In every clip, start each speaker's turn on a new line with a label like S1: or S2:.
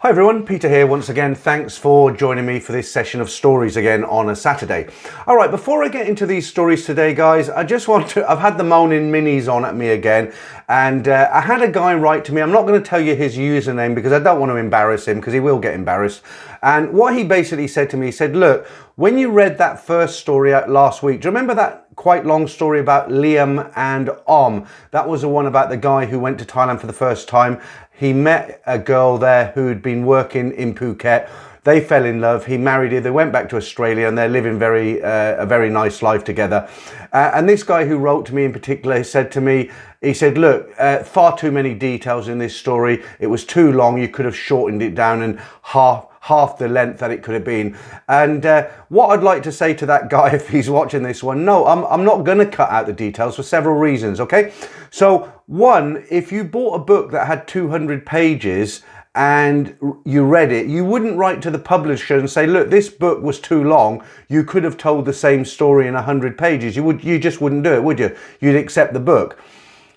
S1: Hi everyone, Peter here once again. Thanks for joining me for this session of stories again on a Saturday. All right, before I get into these stories today, guys, I just want to, I've had the moaning minis on at me again, and I had a guy write to me. I'm not going to tell you his username because I don't want to embarrass him, because he will get embarrassed. And what he basically said to me, he said, look, when you read that first story out last week, do you remember that quite long story about Liam and Om? That was the one about the guy who went to Thailand for the first time. He met a girl there who'd been working in Phuket. They fell in love. He married her. They went back to Australia and they're living a very nice life together. And this guy who wrote to me in particular said to me, he said, look, far too many details in this story. It was too long. You could have shortened it down and half the length that it could have been. And what I'd like to say to that guy, if he's watching this one, no, I'm not going to cut out the details for several reasons, okay? So one, if you bought a book that had 200 pages and you read it, you wouldn't write to the publisher and say, look, this book was too long. You could have told the same story in 100 pages. You just wouldn't do it, would you? You'd accept the book.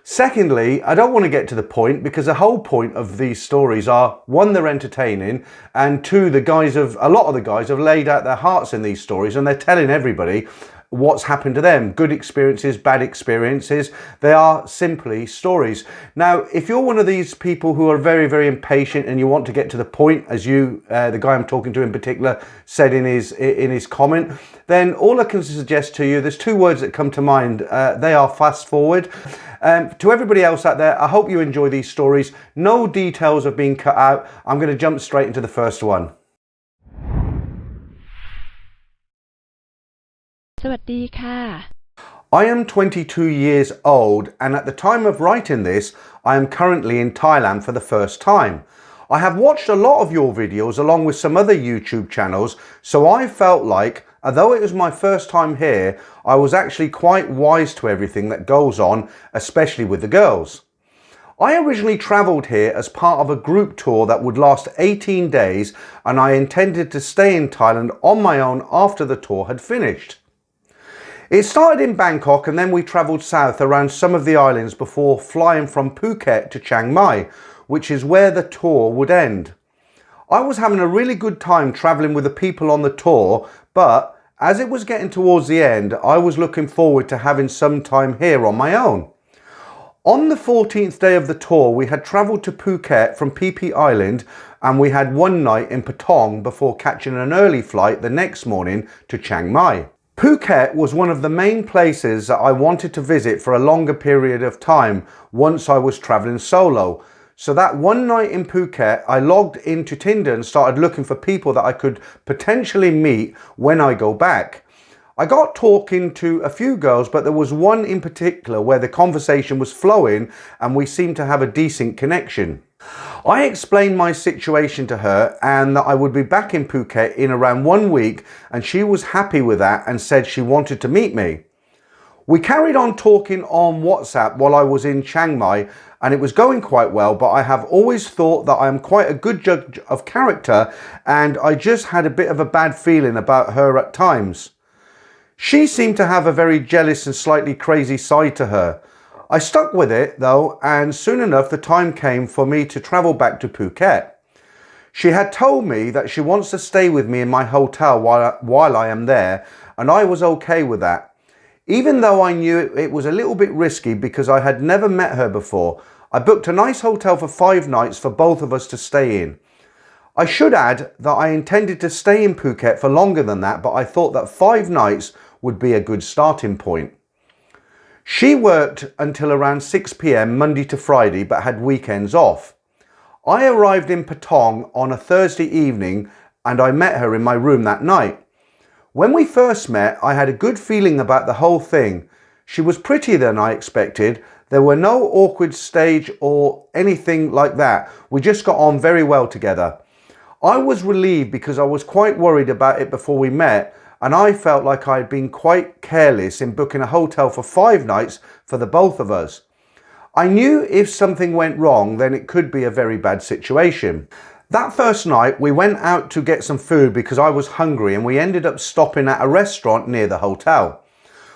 S1: Secondly, I don't want to get to the point, because the whole point of these stories are, one, they're entertaining, and two, a lot of the guys have laid out their hearts in these stories and they're telling everybody what's happened to them. Good experiences, bad experiences. They are simply stories. Now, if you're one of these people who are very, very impatient and you want to get to the point, as the guy I'm talking to in particular said in his comment, then all I can suggest to you, there's two words that come to mind. They are fast forward. To everybody else out there, I hope you enjoy these stories. No details have been cut out. I'm going to jump straight into the first one.
S2: สวัสดีค่ะ
S1: I am 22 years old, and at the time of writing this, I am currently in Thailand for the first time. I have watched a lot of your videos along with some other YouTube channels, so I felt like, although it was my first time here, I was actually quite wise to everything that goes on, especially with the girls. I originally travelled here as part of a group tour that would last 18 days, and I intended to stay in Thailand on my own after the tour had finished. It started in Bangkok, and then we travelled south around some of the islands before flying from Phuket to Chiang Mai, which is where the tour would end. I was having a really good time travelling with the people on the tour, but as it was getting towards the end, I was looking forward to having some time here on my own. On the 14th day of the tour, we had travelled to Phuket from Phi Phi Island, and we had one night in Patong before catching an early flight the next morning to Chiang Mai. Phuket was one of the main places that I wanted to visit for a longer period of time once I was travelling solo. So that one night in Phuket, I logged into Tinder and started looking for people that I could potentially meet when I go back. I got talking to a few girls, but there was one in particular where the conversation was flowing and we seemed to have a decent connection. I explained my situation to her and that I would be back in Phuket in around 1 week, and she was happy with that and said she wanted to meet me. We carried on talking on WhatsApp while I was in Chiang Mai, and it was going quite well, but I have always thought that I am quite a good judge of character, and I just had a bit of a bad feeling about her at times. She seemed to have a very jealous and slightly crazy side to her. I stuck with it though, and soon enough the time came for me to travel back to Phuket. She had told me that she wants to stay with me in my hotel while I am there, and I was okay with that. Even though I knew it was a little bit risky because I had never met her before, I booked a nice hotel for 5 nights for both of us to stay in. I should add that I intended to stay in Phuket for longer than that, but I thought that 5 nights would be a good starting point. She worked until around 6 p.m. Monday to Friday, but had weekends off. I arrived in Patong on a Thursday evening, and I met her in my room that night. When we first met, I had a good feeling about the whole thing. She was prettier than I expected. There were no awkward stage or anything like that. We just got on very well together. I was relieved because I was quite worried about it before we met, and I felt like I had been quite careless in booking a hotel for 5 nights for the both of us. I knew if something went wrong, then it could be a very bad situation. That first night, we went out to get some food because I was hungry, and we ended up stopping at a restaurant near the hotel.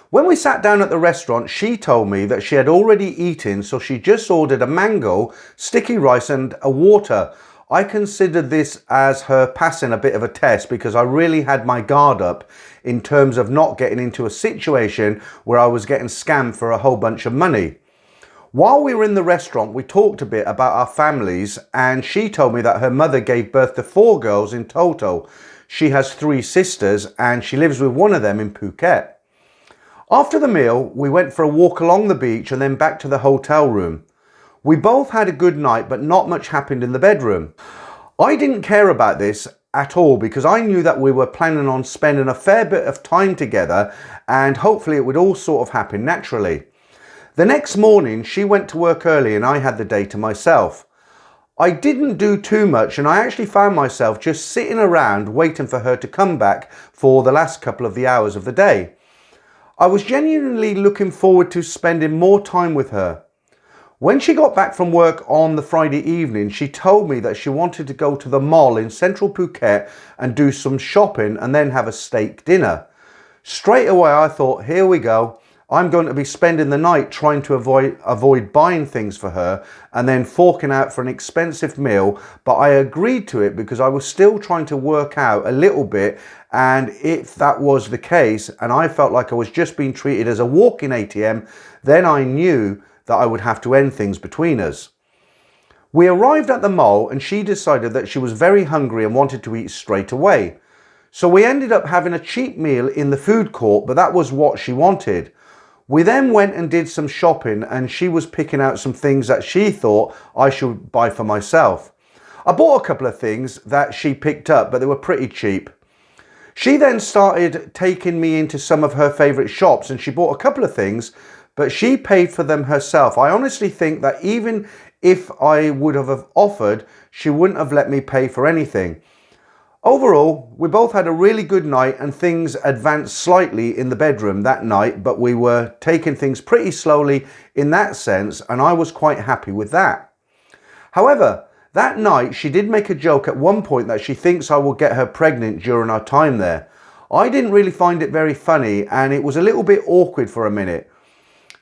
S1: When we sat down at the restaurant, she told me that she had already eaten, so she just ordered a mango, sticky rice and a water. I considered this as her passing a bit of a test because I really had my guard up in terms of not getting into a situation where I was getting scammed for a whole bunch of money. While we were in the restaurant, we talked a bit about our families, and she told me that her mother gave birth to 4 girls in total. She has 3 sisters and she lives with one of them in Phuket. After the meal, we went for a walk along the beach and then back to the hotel room. We both had a good night, but not much happened in the bedroom. I didn't care about this at all because I knew that we were planning on spending a fair bit of time together and hopefully it would all sort of happen naturally. The next morning, she went to work early and I had the day to myself. I didn't do too much and I actually found myself just sitting around waiting for her to come back for the last couple of the hours of the day. I was genuinely looking forward to spending more time with her. When she got back from work on the Friday evening, she told me that she wanted to go to the mall in central Phuket and do some shopping and then have a steak dinner. Straight away I thought, here we go. I'm going to be spending the night trying to avoid buying things for her and then forking out for an expensive meal, but I agreed to it because I was still trying to work out a little bit, and if that was the case and I felt like I was just being treated as a walk-in ATM, then I knew that I would have to end things between us. We arrived at the mall and she decided that she was very hungry and wanted to eat straight away. So we ended up having a cheap meal in the food court, but that was what she wanted. We then went and did some shopping and she was picking out some things that she thought I should buy for myself. I bought a couple of things that she picked up, but they were pretty cheap. She then started taking me into some of her favourite shops and she bought a couple of things, but she paid for them herself. I honestly think that even if I would have offered, she wouldn't have let me pay for anything. Overall, we both had a really good night and things advanced slightly in the bedroom that night, but we were taking things pretty slowly in that sense and I was quite happy with that. However, that night she did make a joke at one point that she thinks I will get her pregnant during our time there. I didn't really find it very funny and it was a little bit awkward for a minute.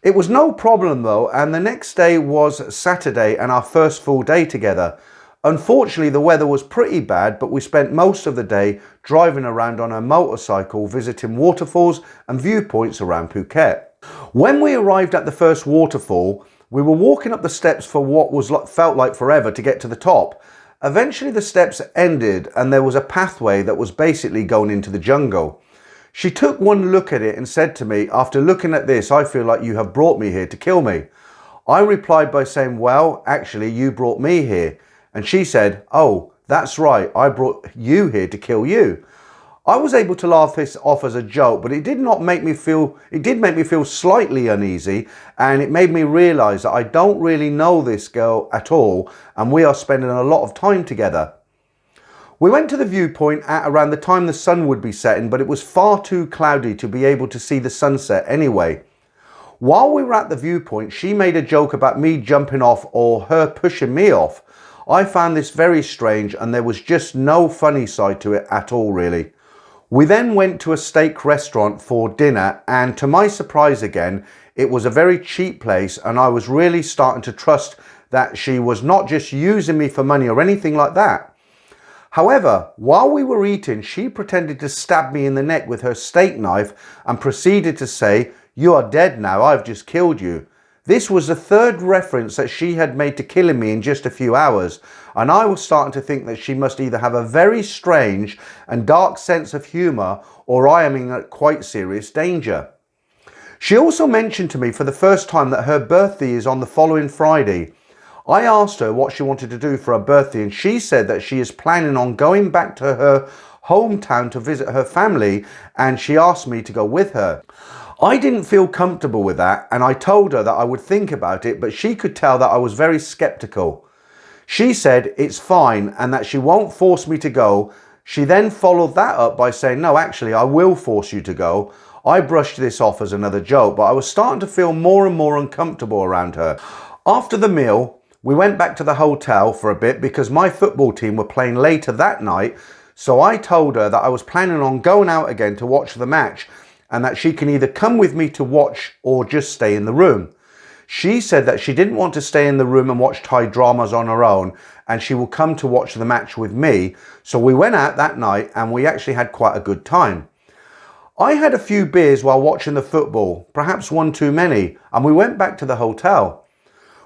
S1: It was no problem though, and the next day was Saturday and our first full day together. Unfortunately, the weather was pretty bad, but we spent most of the day driving around on a motorcycle, visiting waterfalls and viewpoints around Phuket. When we arrived at the first waterfall, we were walking up the steps for what felt like forever to get to the top. Eventually the steps ended and there was a pathway that was basically going into the jungle. She took one look at it and said to me, "After looking at this, I feel like you have brought me here to kill me." I replied by saying, "Well, actually you brought me here." And she said, "Oh, that's right, I brought you here to kill you." I was able to laugh this off as a joke, but it did make me feel slightly uneasy, and it made me realise that I don't really know this girl at all, and we are spending a lot of time together. We went to the viewpoint at around the time the sun would be setting, but it was far too cloudy to be able to see the sunset anyway. While we were at the viewpoint, she made a joke about me jumping off or her pushing me off. I found this very strange and there was just no funny side to it at all really. We then went to a steak restaurant for dinner and to my surprise again, it was a very cheap place and I was really starting to trust that she was not just using me for money or anything like that. However, while we were eating, she pretended to stab me in the neck with her steak knife and proceeded to say, "You are dead now, I've just killed you." This was the third reference that she had made to killing me in just a few hours, and I was starting to think that she must either have a very strange and dark sense of humour or I am in quite serious danger. She also mentioned to me for the first time that her birthday is on the following Friday. I asked her what she wanted to do for her birthday and she said that she is planning on going back to her hometown to visit her family and she asked me to go with her. I didn't feel comfortable with that and I told her that I would think about it, but she could tell that I was very skeptical. She said it's fine and that she won't force me to go. She then followed that up by saying, "No, actually, I will force you to go." I brushed this off as another joke, but I was starting to feel more and more uncomfortable around her. After the meal, we went back to the hotel for a bit because my football team were playing later that night, so I told her that I was planning on going out again to watch the match and that she can either come with me to watch or just stay in the room. She said that she didn't want to stay in the room and watch Thai dramas on her own, and she will come to watch the match with me. So we went out that night and we actually had quite a good time. I had a few beers while watching the football, perhaps one too many, and we went back to the hotel.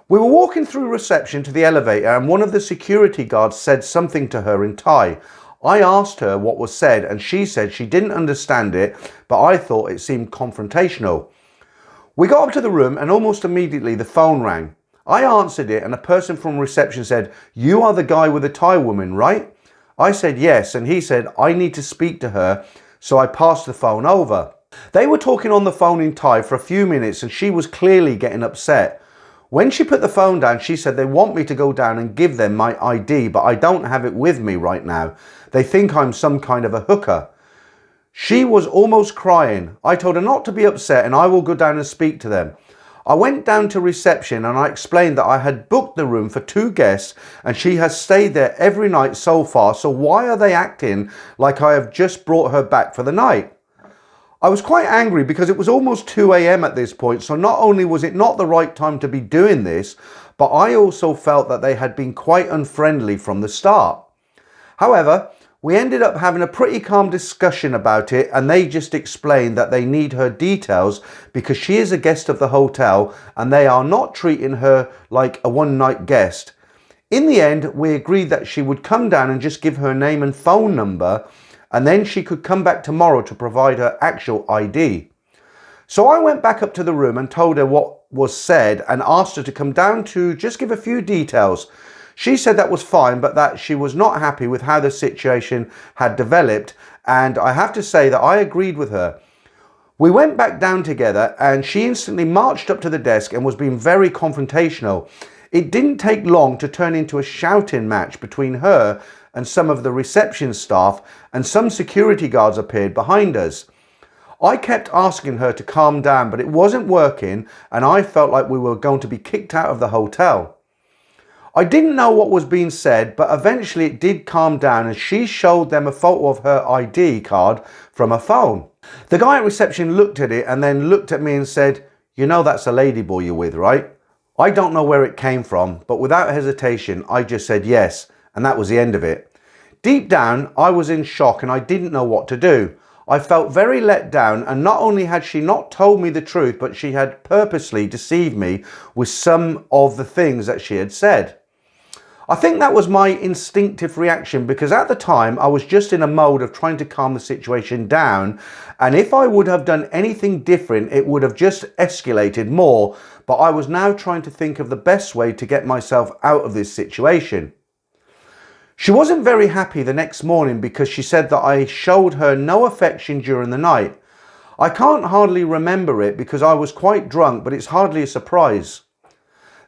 S1: We were walking through reception to the elevator and one of the security guards said something to her in Thai. I asked her what was said and she said she didn't understand it, but I thought it seemed confrontational. We got up to the room and almost immediately the phone rang. I answered it and a person from reception said, "You are the guy with the Thai woman, right?" I said yes, and he said, "I need to speak to her," so I passed the phone over. They were talking on the phone in Thai for a few minutes and she was clearly getting upset. When she put the phone down, she said they want me to go down and give them my ID, but I don't have it with me right now. They think I'm some kind of a hooker. She was almost crying. I told her not to be upset and I will go down and speak to them. I went down to reception and I explained that I had booked the room for 2 guests and she has stayed there every night so far, so why are they acting like I have just brought her back for the night? I was quite angry because it was almost 2 a.m. at this point, so not only was it not the right time to be doing this, but I also felt that they had been quite unfriendly from the start. However, we ended up having a pretty calm discussion about it and they just explained that they need her details because she is a guest of the hotel and they are not treating her like a one-night guest. In the end, we agreed that she would come down and just give her name and phone number and then she could come back tomorrow to provide her actual ID. So I went back up to the room and told her what was said and asked her to come down to just give a few details. She said that was fine, but that she was not happy with how the situation had developed, and I have to say that I agreed with her. We went back down together and she instantly marched up to the desk and was being very confrontational. It didn't take long to turn into a shouting match between her and some of the reception staff, and some security guards appeared behind us. I kept asking her to calm down, but it wasn't working and I felt like we were going to be kicked out of the hotel. I didn't know what was being said, but eventually it did calm down and she showed them a photo of her ID card from her phone. The guy at reception looked at it and then looked at me and said, "You know that's a ladyboy you're with, right?" I don't know where it came from, but without hesitation, I just said yes, and that was the end of it. Deep down, I was in shock and I didn't know what to do. I felt very let down, and not only had she not told me the truth, but she had purposely deceived me with some of the things that she had said. I think that was my instinctive reaction because at the time I was just in a mode of trying to calm the situation down, and if I would have done anything different it would have just escalated more, but I was now trying to think of the best way to get myself out of this situation. She wasn't very happy the next morning because she said that I showed her no affection during the night. I can't hardly remember it because I was quite drunk, but it's hardly a surprise.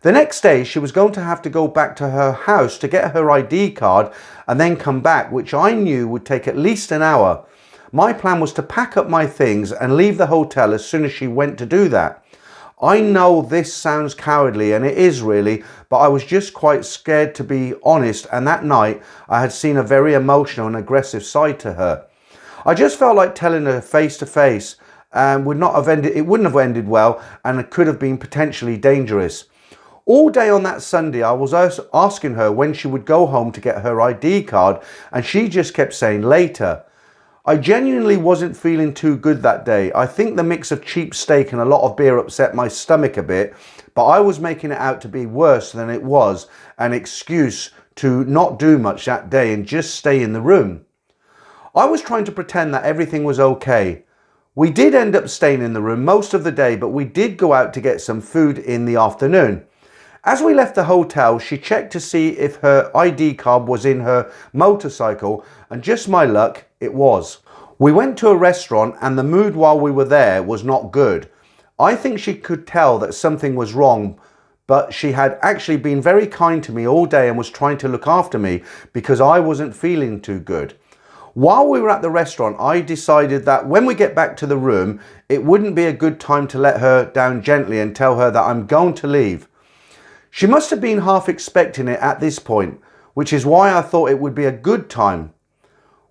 S1: The next day she was going to have to go back to her house to get her ID card and then come back, which I knew would take at least an hour. My plan was to pack up my things and leave the hotel as soon as she went to do that. I know this sounds cowardly, and it is really, but I was just quite scared to be honest, and that night I had seen a very emotional and aggressive side to her. I just felt like telling her face to face and it wouldn't have ended well, and it could have been potentially dangerous. All day on that Sunday I was asking her when she would go home to get her ID card and she just kept saying later. I genuinely wasn't feeling too good that day. I think the mix of cheap steak and a lot of beer upset my stomach a bit, but I was making it out to be worse than it was, an excuse to not do much that day and just stay in the room. I was trying to pretend that everything was okay. We did end up staying in the room most of the day, but we did go out to get some food in the afternoon. As we left the hotel, she checked to see if her ID card was in her motorcycle, and just my luck, it was. We went to a restaurant and the mood while we were there was not good. I think she could tell that something was wrong, but she had actually been very kind to me all day and was trying to look after me because I wasn't feeling too good. While we were at the restaurant, I decided that when we get back to the room, it wouldn't be a good time to let her down gently and tell her that I'm going to leave. She must have been half expecting it at this point, which is why I thought it would be a good time.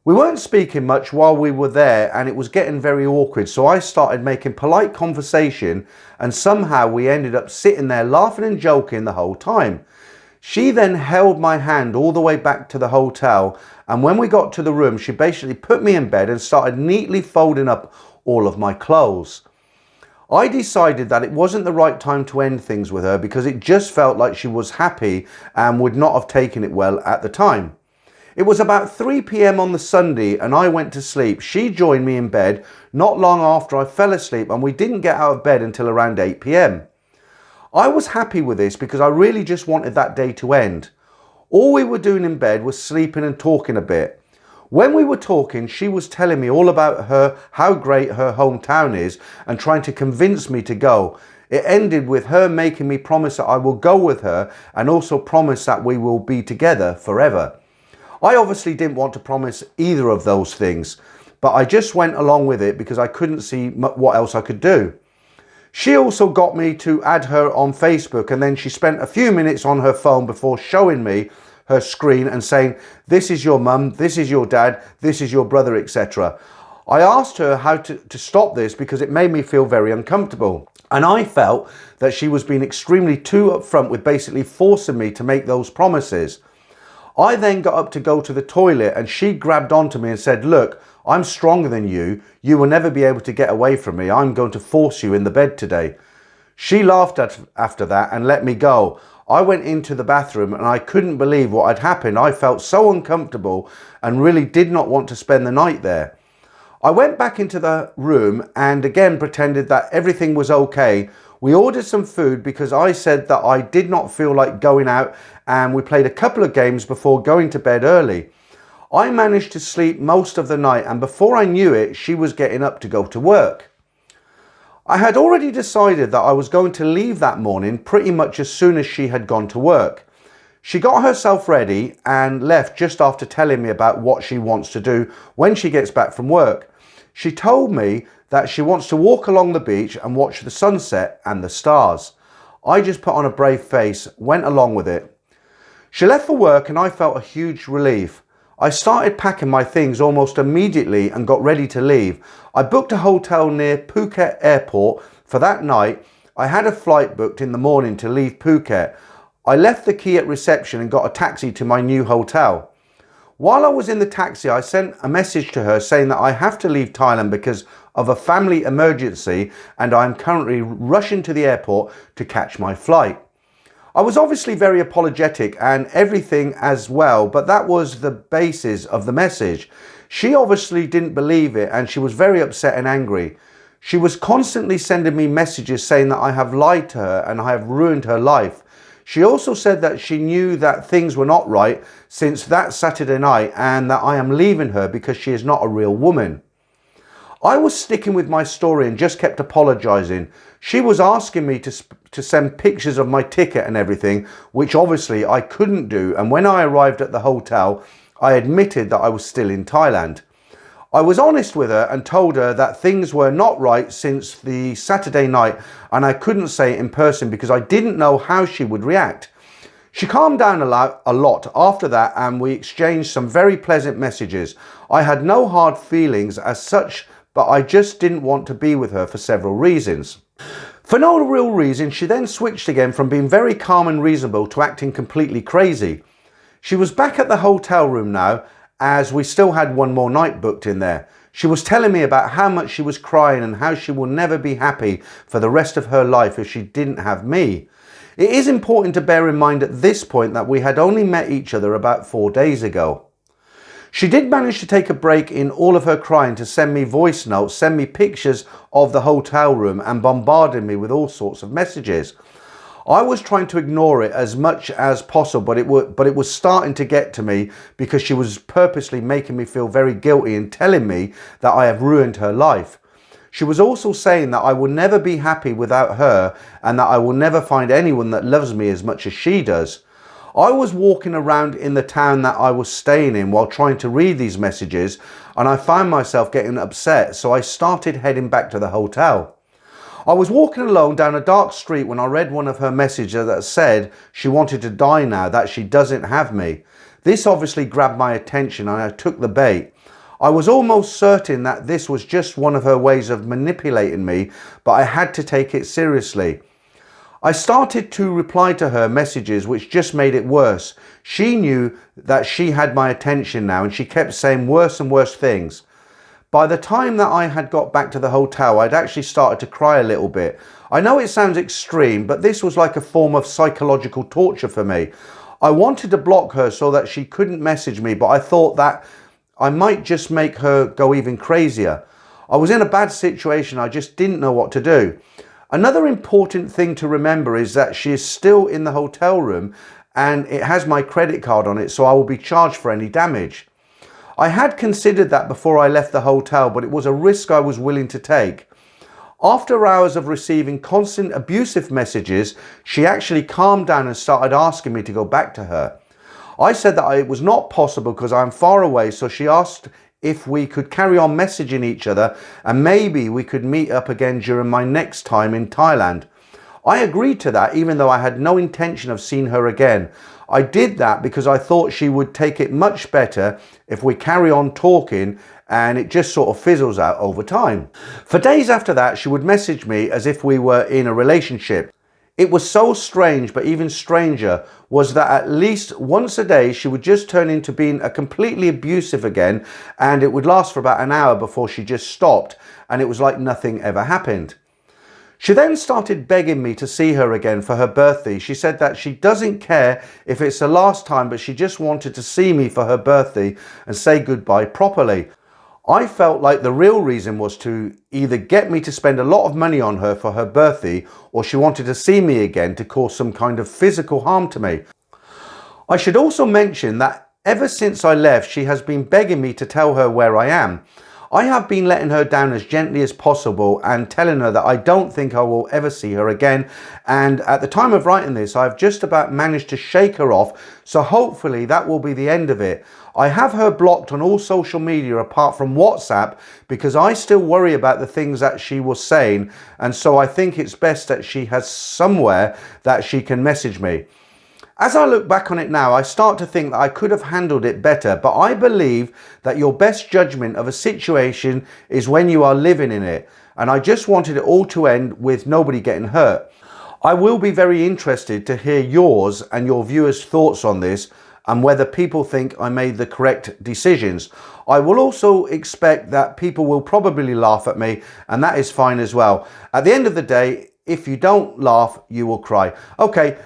S1: We weren't speaking much while we were there and it was getting very awkward, so I started making polite conversation and somehow we ended up sitting there laughing and joking the whole time. She then held my hand all the way back to the hotel, and when we got to the room she basically put me in bed and started neatly folding up all of my clothes. I decided that it wasn't the right time to end things with her because it just felt like she was happy and would not have taken it well at the time. It was about 3 p.m. on the Sunday and I went to sleep. She joined me in bed not long after I fell asleep and we didn't get out of bed until around 8 p.m. I was happy with this because I really just wanted that day to end. All we were doing in bed was sleeping and talking a bit. When we were talking, she was telling me all about how great her hometown is and trying to convince me to go. It ended with her making me promise that I will go with her and also promise that we will be together forever. I obviously didn't want to promise either of those things, but I just went along with it because I couldn't see what else I could do. She also got me to add her on Facebook and then she spent a few minutes on her phone before showing me her screen and saying, "This is your mum, this is your dad, this is your brother," etc. I asked her how to stop this because it made me feel very uncomfortable. And I felt that she was being extremely too upfront with basically forcing me to make those promises. I then got up to go to the toilet and she grabbed onto me and said, "Look, I'm stronger than you. You will never be able to get away from me. I'm going to force you in the bed today." She laughed after that and let me go. I went into the bathroom and I couldn't believe what had happened. I felt so uncomfortable and really did not want to spend the night there. I went back into the room and again pretended that everything was okay. We ordered some food because I said that I did not feel like going out and we played a couple of games before going to bed early. I managed to sleep most of the night and before I knew it, she was getting up to go to work. I had already decided that I was going to leave that morning pretty much as soon as she had gone to work. She got herself ready and left just after telling me about what she wants to do when she gets back from work. She told me that she wants to walk along the beach and watch the sunset and the stars. I just put on a brave face, went along with it. She left for work and I felt a huge relief. I started packing my things almost immediately and got ready to leave. I booked a hotel near Phuket Airport for that night. I had a flight booked in the morning to leave Phuket. I left the key at reception and got a taxi to my new hotel. While I was in the taxi, I sent a message to her saying that I have to leave Thailand because of a family emergency and I am currently rushing to the airport to catch my flight. I was obviously very apologetic and everything as well, but that was the basis of the message. She obviously didn't believe it and she was very upset and angry. She was constantly sending me messages saying that I have lied to her and I have ruined her life. She also said that she knew that things were not right since that Saturday night and that I am leaving her because she is not a real woman. I was sticking with my story and just kept apologising. She was asking me to send pictures of my ticket and everything, which obviously I couldn't do, and when I arrived at the hotel, I admitted that I was still in Thailand. I was honest with her and told her that things were not right since the Saturday night and I couldn't say it in person because I didn't know how she would react. She calmed down a lot after that and we exchanged some very pleasant messages. I had no hard feelings as such, but I just didn't want to be with her for several reasons. For no real reason, she then switched again from being very calm and reasonable to acting completely crazy. She was back at the hotel room now, as we still had one more night booked in there. She was telling me about how much she was crying and how she will never be happy for the rest of her life if she didn't have me. It is important to bear in mind at this point that we had only met each other about 4 days ago. She did manage to take a break in all of her crying to send me voice notes, send me pictures of the hotel room and bombarded me with all sorts of messages. I was trying to ignore it as much as possible, but it was starting to get to me because she was purposely making me feel very guilty and telling me that I have ruined her life. She was also saying that I will never be happy without her and that I will never find anyone that loves me as much as she does. I was walking around in the town that I was staying in while trying to read these messages and I found myself getting upset, so I started heading back to the hotel. I was walking alone down a dark street when I read one of her messages that said she wanted to die now, that she doesn't have me. This obviously grabbed my attention and I took the bait. I was almost certain that this was just one of her ways of manipulating me, but I had to take it seriously. I started to reply to her messages, which just made it worse. She knew that she had my attention now, and she kept saying worse and worse things. By the time that I had got back to the hotel, I'd actually started to cry a little bit. I know it sounds extreme, but this was like a form of psychological torture for me. I wanted to block her so that she couldn't message me, but I thought that I might just make her go even crazier. I was in a bad situation. I just didn't know what to do. Another important thing to remember is that she is still in the hotel room and it has my credit card on it, so I will be charged for any damage. I had considered that before I left the hotel, but it was a risk I was willing to take. After hours of receiving constant abusive messages, she actually calmed down and started asking me to go back to her. I said that it was not possible because I'm far away, so she asked if we could carry on messaging each other and maybe we could meet up again during my next time in Thailand. I agreed to that even though I had no intention of seeing her again. I did that because I thought she would take it much better if we carry on talking and it just sort of fizzles out over time. For days after that, she would message me as if we were in a relationship. It was so strange, but even stranger was that at least once a day she would just turn into being a completely abusive again, and it would last for about an hour before she just stopped, and it was like nothing ever happened. She then started begging me to see her again for her birthday. She said that she doesn't care if it's the last time, but she just wanted to see me for her birthday and say goodbye properly. I felt like the real reason was to either get me to spend a lot of money on her for her birthday, or she wanted to see me again to cause some kind of physical harm to me. I should also mention that ever since I left, she has been begging me to tell her where I am. I have been letting her down as gently as possible and telling her that I don't think I will ever see her again. And at the time of writing this, I've just about managed to shake her off. So hopefully that will be the end of it. I have her blocked on all social media apart from WhatsApp because I still worry about the things that she was saying. And so I think it's best that she has somewhere that she can message me. As I look back on it now, I start to think that I could have handled it better, but I believe that your best judgment of a situation is when you are living in it, and I just wanted it all to end with nobody getting hurt. I will be very interested to hear yours and your viewers' thoughts on this and whether people think I made the correct decisions. I will also expect that people will probably laugh at me, and that is fine as well. At the end of the day, if you don't laugh, you will cry. Okay,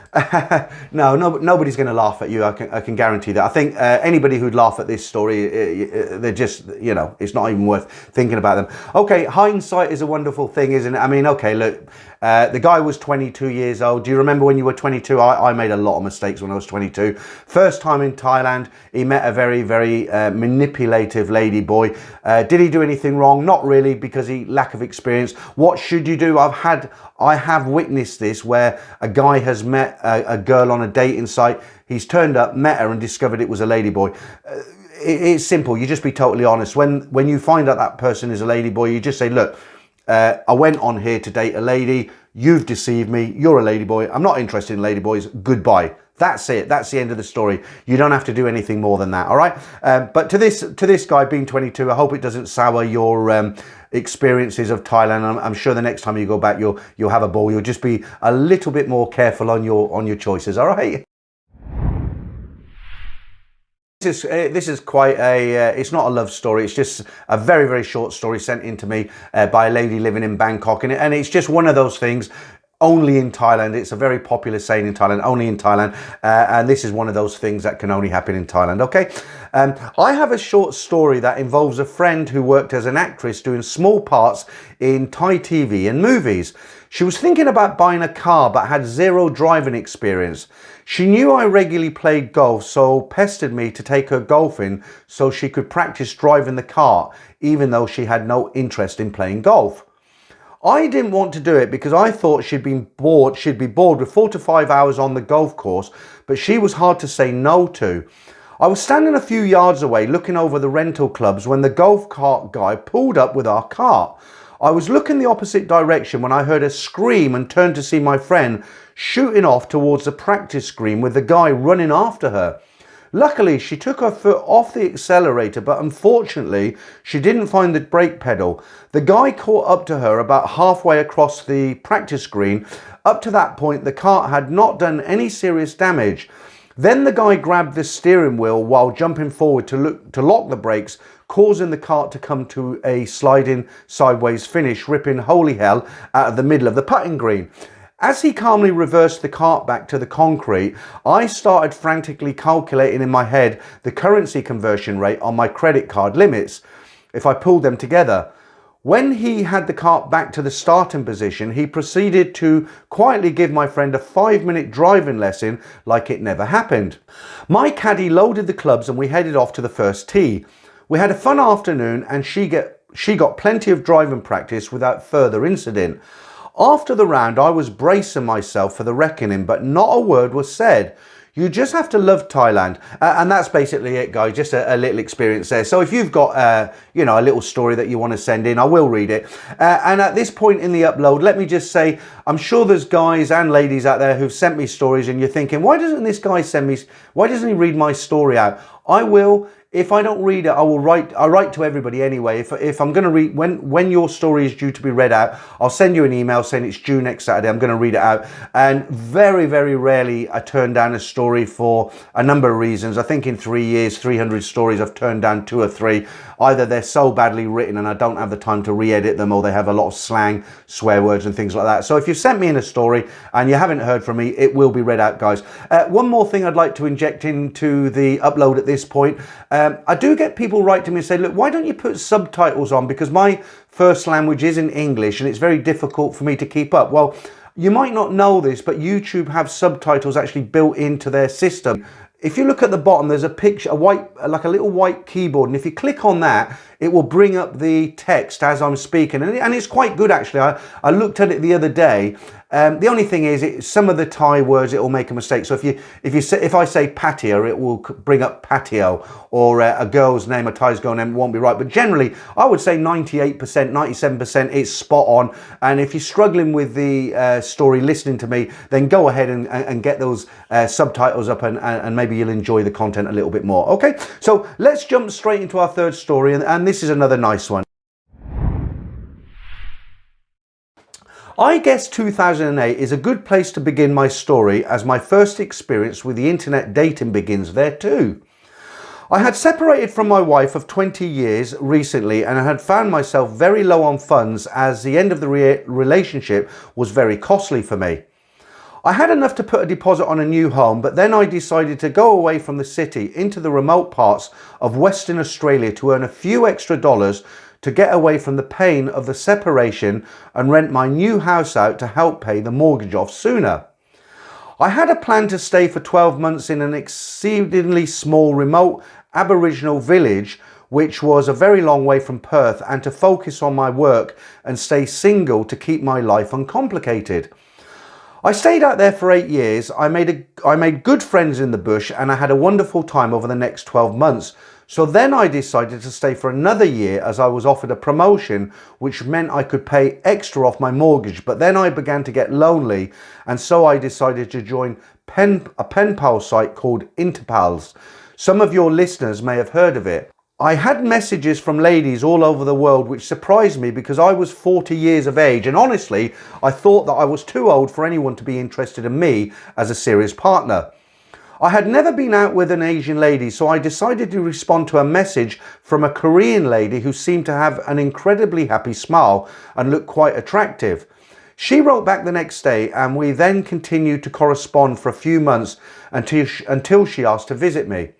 S1: no, nobody's going to laugh at you. I can guarantee that. I think anybody who'd laugh at this story, they're just, you know, it's not even worth thinking about them. Okay, hindsight is a wonderful thing, isn't it? I mean, okay, look, the guy was 22 years old. Do you remember when you were 22? I made a lot of mistakes when I was 22. First time in Thailand, he met a very, very manipulative lady boy. Did he do anything wrong? Not really, because he lack of experience. What should you do? I have witnessed this where a guy has met a girl on a dating site. He's turned up, met her and discovered it was a ladyboy. It's simple. You just be totally honest. When you find out that person is a ladyboy, you just say, look, I went on here to date a lady. You've deceived me. You're a ladyboy. I'm not interested in ladyboys. Goodbye. That's it. That's the end of the story. You don't have to do anything more than that. All right. But to this guy being 22, I hope it doesn't sour your experiences of Thailand. I'm sure the next time you go back, you'll have a ball. You'll just be a little bit more careful on your choices. All right. This is quite a, it's not a love story, it's just a very, very short story sent in to me by a lady living in Bangkok, and it's just one of those things, only in Thailand. It's a very popular saying in Thailand, only in Thailand, and this is one of those things that can only happen in Thailand, okay? I have a short story that involves a friend who worked as an actress doing small parts in Thai TV and movies. She was thinking about buying a car but had zero driving experience. She knew I regularly played golf, so pestered me to take her golfing so she could practice driving the car, even though she had no interest in playing golf. I didn't want to do it because I thought she'd be bored with 4 to 5 hours on the golf course, but she was hard to say no to. I was standing a few yards away looking over the rental clubs when the golf cart guy pulled up with our cart. I was looking the opposite direction when I heard a scream and turned to see my friend shooting off towards the practice green with the guy running after her. Luckily, she took her foot off the accelerator, but unfortunately, she didn't find the brake pedal. The guy caught up to her about halfway across the practice green. Up to that point, the cart had not done any serious damage. Then the guy grabbed the steering wheel while jumping forward to lock the brakes, causing the cart to come to a sliding sideways finish, ripping holy hell out of the middle of the putting green. As he calmly reversed the cart back to the concrete, I started frantically calculating in my head the currency conversion rate on my credit card limits if I pulled them together. When he had the cart back to the starting position, he proceeded to quietly give my friend a 5-minute driving lesson like it never happened. My caddy loaded the clubs and we headed off to the first tee. We had a fun afternoon and she got plenty of driving practice without further incident. After the round, I was bracing myself for the reckoning, but not a word was said. You just have to love Thailand. And that's basically it, guys. Just a little experience there. So if you've got, a little story that you want to send in, I will read it. And at this point in the upload, let me just say, I'm sure there's guys and ladies out there who've sent me stories and you're thinking, why doesn't this guy why doesn't he read my story out? I will. If I don't read it, I write to everybody anyway. If I'm going to read, when your story is due to be read out, I'll send you an email saying it's due next Saturday. I'm going to read it out. And very, very rarely I turn down a story for a number of reasons. I think in 3 years, 300 stories, I've turned down 2 or 3. Either they're so badly written and I don't have the time to re-edit them, or they have a lot of slang, swear words and things like that. So if you've sent me in a story and you haven't heard from me, it will be read out, guys. One more thing I'd like to inject into the upload at this point. I do get people write to me and say, look, why don't you put subtitles on? Because my first language isn't English and it's very difficult for me to keep up. Well, you might not know this, but YouTube have subtitles actually built into their system. If you look at the bottom, there's a picture, like a little white keyboard. And if you click on that, it will bring up the text as I'm speaking. And it's quite good, actually. I looked at it the other day. The only thing is, some of the Thai words, it will make a mistake. So if I say patio, it will bring up patio, or a girl's name, a Thai's girl name, won't be right. But generally, I would say 98%, 97%, it's spot on. And if you're struggling with the story listening to me, then go ahead and get those subtitles up, and maybe you'll enjoy the content a little bit more. Okay, so let's jump straight into our third story, and this is another nice one. I guess 2008 is a good place to begin my story, as my first experience with the internet dating begins there too. I had separated from my wife of 20 years recently, and I had found myself very low on funds, as the end of the relationship was very costly for me. I had enough to put a deposit on a new home, but then I decided to go away from the city into the remote parts of Western Australia to earn a few extra dollars to get away from the pain of the separation and rent my new house out to help pay the mortgage off sooner. I had a plan to stay for 12 months in an exceedingly small remote Aboriginal village, which was a very long way from Perth, and to focus on my work and stay single to keep my life uncomplicated. I stayed out there for 8 years. I made good friends in the bush, and I had a wonderful time over the next 12 months. So then I decided to stay for another year, as I was offered a promotion, which meant I could pay extra off my mortgage. But then I began to get lonely, and so I decided to join a pen pal site called Interpals. Some of your listeners may have heard of it. I had messages from ladies all over the world, which surprised me because I was 40 years of age, and honestly, I thought that I was too old for anyone to be interested in me as a serious partner. I had never been out with an Asian lady, so I decided to respond to a message from a Korean lady who seemed to have an incredibly happy smile and looked quite attractive. She wrote back the next day, and we then continued to correspond for a few months until she asked to visit me.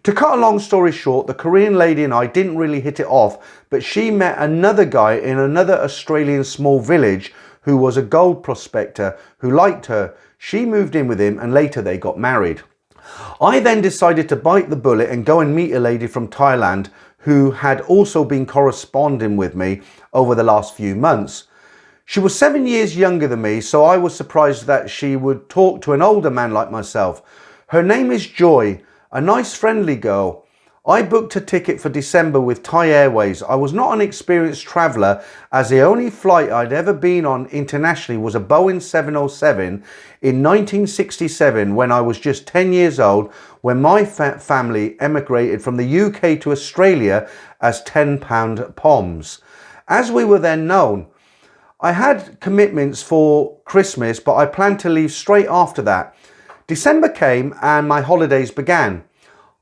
S1: To cut a long story short, the Korean lady and I didn't really hit it off, but she met another guy in another Australian small village who was a gold prospector who liked her. She moved in with him, and later they got married. I then decided to bite the bullet and go and meet a lady from Thailand who had also been corresponding with me over the last few months. She was 7 years younger than me, so I was surprised that she would talk to an older man like myself. Her name is Joy, a nice friendly girl. I booked a ticket for December with Thai Airways. I was not an experienced traveller, as the only flight I'd ever been on internationally was a Boeing 707 in 1967 when I was just 10 years old, when my family emigrated from the UK to Australia as £10 POMs. As we were then known. I had commitments for Christmas, but I planned to leave straight after that. December came and my holidays began.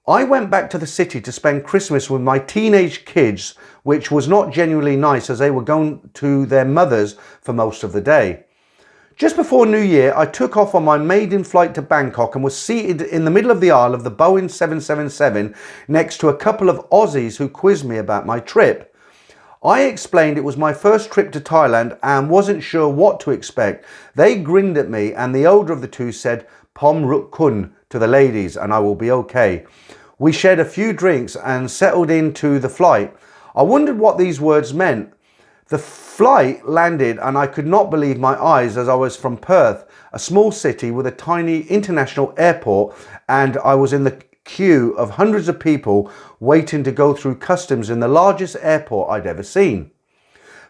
S1: I went back to the city to spend Christmas with my teenage kids, which was not genuinely nice as they were going to their mothers for most of the day. Just before New Year, I took off on my maiden flight to Bangkok and was seated in the middle of the aisle of the Boeing 777 next to a couple of Aussies who quizzed me about my trip. I explained it was my first trip to Thailand and wasn't sure what to expect. They grinned at me and the older of the two said, "Pom Ruk Kun," to the ladies, and I will be okay. We shared a few drinks and settled into the flight. I wondered what these words meant. The flight landed and I could not believe my eyes as I was from Perth, a small city with a tiny international airport, and I was in the queue of hundreds of people waiting to go through customs in the largest airport I'd ever seen.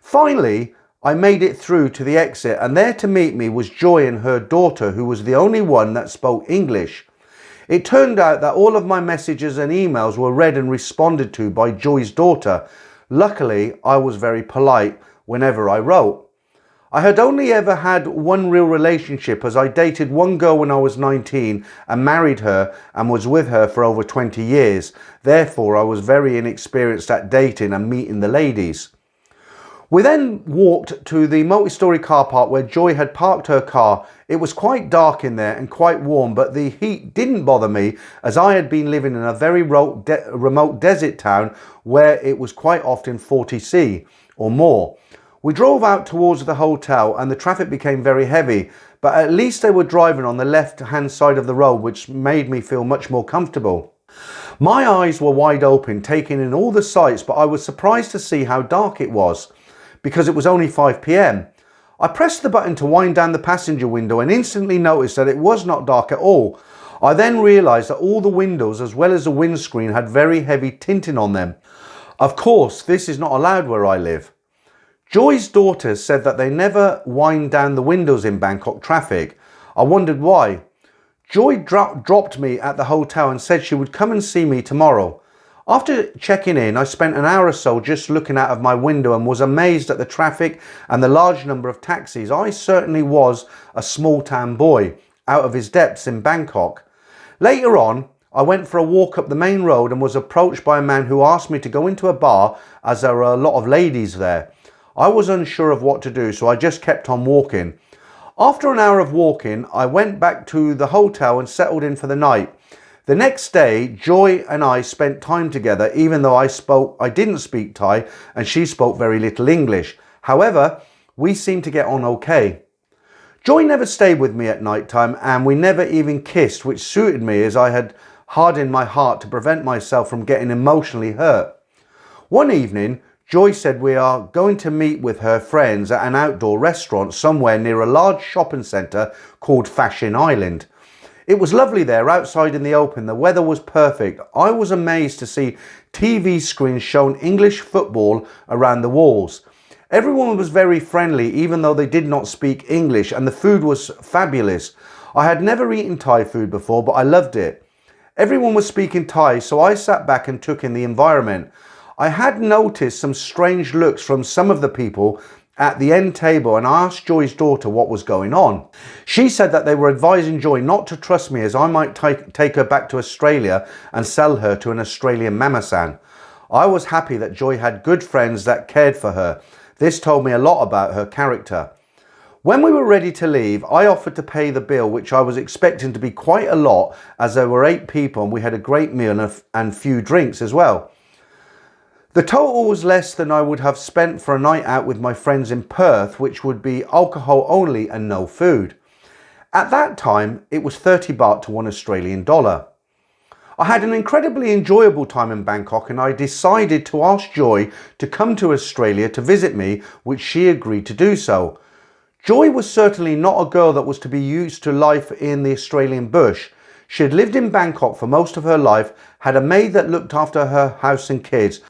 S1: Finally, I made it through to the exit, and there to meet me was Joy and her daughter, who was the only one that spoke English. It turned out that all of my messages and emails were read and responded to by Joy's daughter. Luckily, I was very polite whenever I wrote. I had only ever had one real relationship, as I dated one girl when I was 19 and married her and was with her for over 20 years. Therefore, I was very inexperienced at dating and meeting the ladies. We then walked to the multi-storey car park where Joy had parked her car. It was quite dark in there and quite warm, but the heat didn't bother me as I had been living in a very remote desert town where it was quite often 40°C or more. We drove out towards the hotel and the traffic became very heavy, but at least they were driving on the left-hand side of the road, which made me feel much more comfortable. My eyes were wide open, taking in all the sights, but I was surprised to see how dark it was, because it was only 5 p.m. I pressed the button to wind down the passenger window and instantly noticed that it was not dark at all. I then realised that all the windows as well as the windscreen had very heavy tinting on them. Of course, this is not allowed where I live. Joy's daughter said that they never wind down the windows in Bangkok traffic. I wondered why. Joy dropped me at the hotel and said she would come and see me tomorrow. After checking in, I spent an hour or so just looking out of my window and was amazed at the traffic and the large number of taxis. I certainly was a small town boy out of his depths in Bangkok. Later on, I went for a walk up the main road and was approached by a man who asked me to go into a bar as there were a lot of ladies there. I was unsure of what to do, so I just kept on walking. After an hour of walking, I went back to the hotel and settled in for the night. The next day, Joy and I spent time together, even though I didn't speak Thai and she spoke very little English. However, we seemed to get on okay. Joy never stayed with me at night time and we never even kissed, which suited me as I had hardened my heart to prevent myself from getting emotionally hurt. One evening, Joy said we are going to meet with her friends at an outdoor restaurant somewhere near a large shopping centre called Fashion Island. It was lovely there outside in the open. The weather was perfect. I was amazed to see TV screens showing English football around the walls. Everyone was very friendly, even though they did not speak English, and the food was fabulous. I had never eaten Thai food before, but I loved it. Everyone was speaking Thai, so I sat back and took in the environment. I had noticed some strange looks from some of the people at the end table and I asked Joy's daughter what was going on. She said that they were advising Joy not to trust me as I might take her back to Australia and sell her to an Australian mamasan. I was happy that Joy had good friends that cared for her. This told me a lot about her character. When we were ready to leave, I offered to pay the bill, which I was expecting to be quite a lot as there were 8 people and we had a great meal and few drinks as well. The total was less than I would have spent for a night out with my friends in Perth, which would be alcohol only and no food. At that time, it was 30 baht to $1 Australian. I had an incredibly enjoyable time in Bangkok and I decided to ask Joy to come to Australia to visit me, which she agreed to do so. Joy was certainly not a girl that was to be used to life in the Australian bush. She had lived in Bangkok for most of her life, had a maid that looked after her house and kids.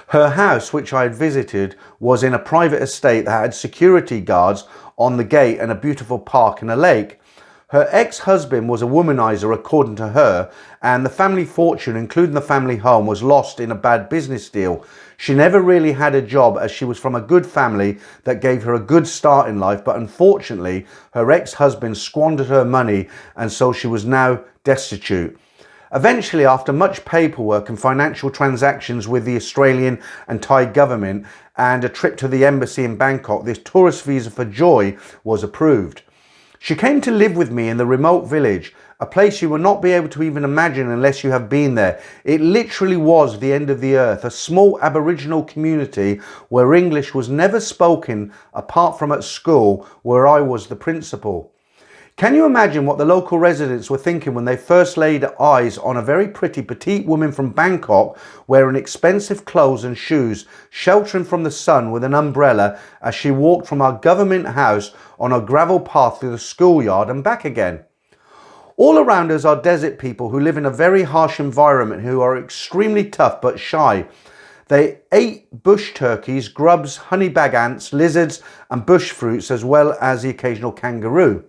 S1: Her house, which I had visited, was in a private estate that had security guards on the gate and a beautiful park and a lake. Her ex-husband was a womanizer, according to her, and the family fortune, including the family home, was lost in a bad business deal. She never really had a job, as she was from a good family that gave her a good start in life, but unfortunately her ex-husband squandered her money, and so she was now destitute. Eventually, after much paperwork and financial transactions with the Australian and Thai government and a trip to the embassy in Bangkok, this tourist visa for Joy was approved. She came to live with me in the remote village, a place you will not be able to even imagine unless you have been there. It literally was the end of the earth, a small Aboriginal community where English was never spoken apart from at school, where I was the principal. Can you imagine what the local residents were thinking when they first laid eyes on a very pretty petite woman from Bangkok wearing expensive clothes and shoes, sheltering from the sun with an umbrella as she walked from our government house on a gravel path through the schoolyard and back again? All around us are desert people who live in a very harsh environment, who are extremely tough but shy. They ate bush turkeys, grubs, honeybag ants, lizards and bush fruits, as well as the occasional kangaroo.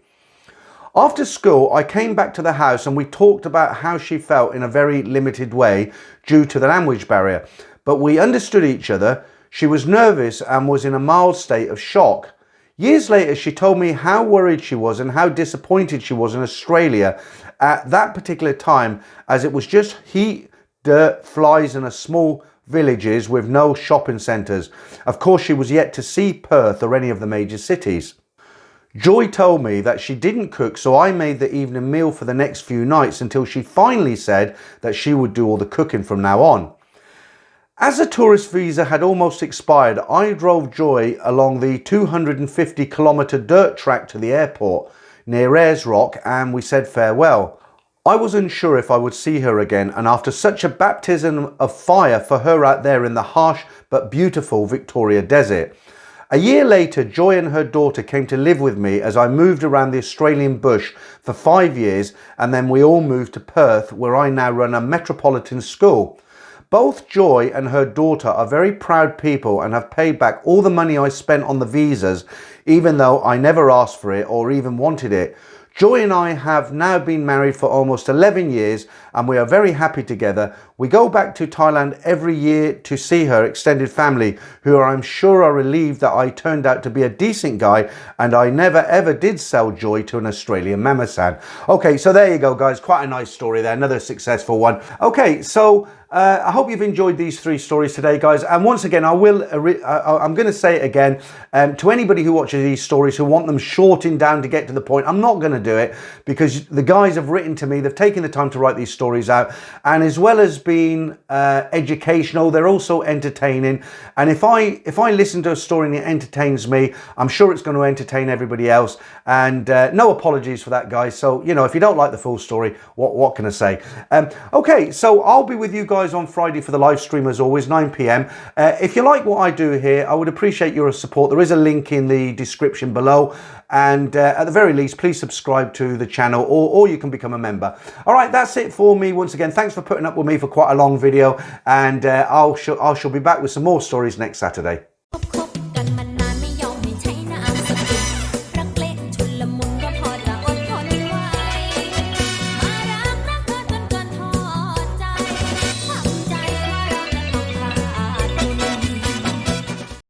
S1: After school, I came back to the house and we talked about how she felt in a very limited way due to the language barrier, but we understood each other. She was nervous and was in a mild state of shock. Years later, she told me how worried she was and how disappointed she was in Australia at that particular time, as it was just heat, dirt, flies and a small villages with no shopping centres. Of course, she was yet to see Perth or any of the major cities. Joy told me that she didn't cook, so I made the evening meal for the next few nights until she finally said that she would do all the cooking from now on. As the tourist visa had almost expired, I drove Joy along the 250-kilometre dirt track to the airport near Ayers Rock and we said farewell. I was unsure if I would see her again, and after such a baptism of fire for her out there in the harsh but beautiful Victoria Desert. A year later, Joy and her daughter came to live with me as I moved around the Australian bush for 5 years, and then we all moved to Perth, where I now run a metropolitan school. Both Joy and her daughter are very proud people and have paid back all the money I spent on the visas, even though I never asked for it or even wanted it. Joy and I have now been married for almost 11 years and we are very happy together. We go back to Thailand every year to see her extended family, who I'm sure are relieved that I turned out to be a decent guy and I never ever did sell Joy to an Australian mama-san. Okay, so there you go guys, quite a nice story there, another successful one. Okay, so I hope you've enjoyed these 3 stories today, guys. And once again, I'm going to say it again, to anybody who watches these stories who want them shortened down to get to the point, I'm not going to do it, because the guys have written to me, they've taken the time to write these stories out, and as well as being educational, they're also entertaining. And if I listen to a story and it entertains me, I'm sure it's going to entertain everybody else. And no apologies for that, guys. So, you know, if you don't like the full story, what can I say? Okay, so I'll be with you guys on Friday for the live stream as always, 9 p.m. If you like what I do here, I would appreciate your support. There is a link in the description below, and at the very least, please subscribe to the channel, or you can become a member. All right, that's it for me. Once again, thanks for putting up with me for quite a long video, and I shall be back with some more stories next Saturday.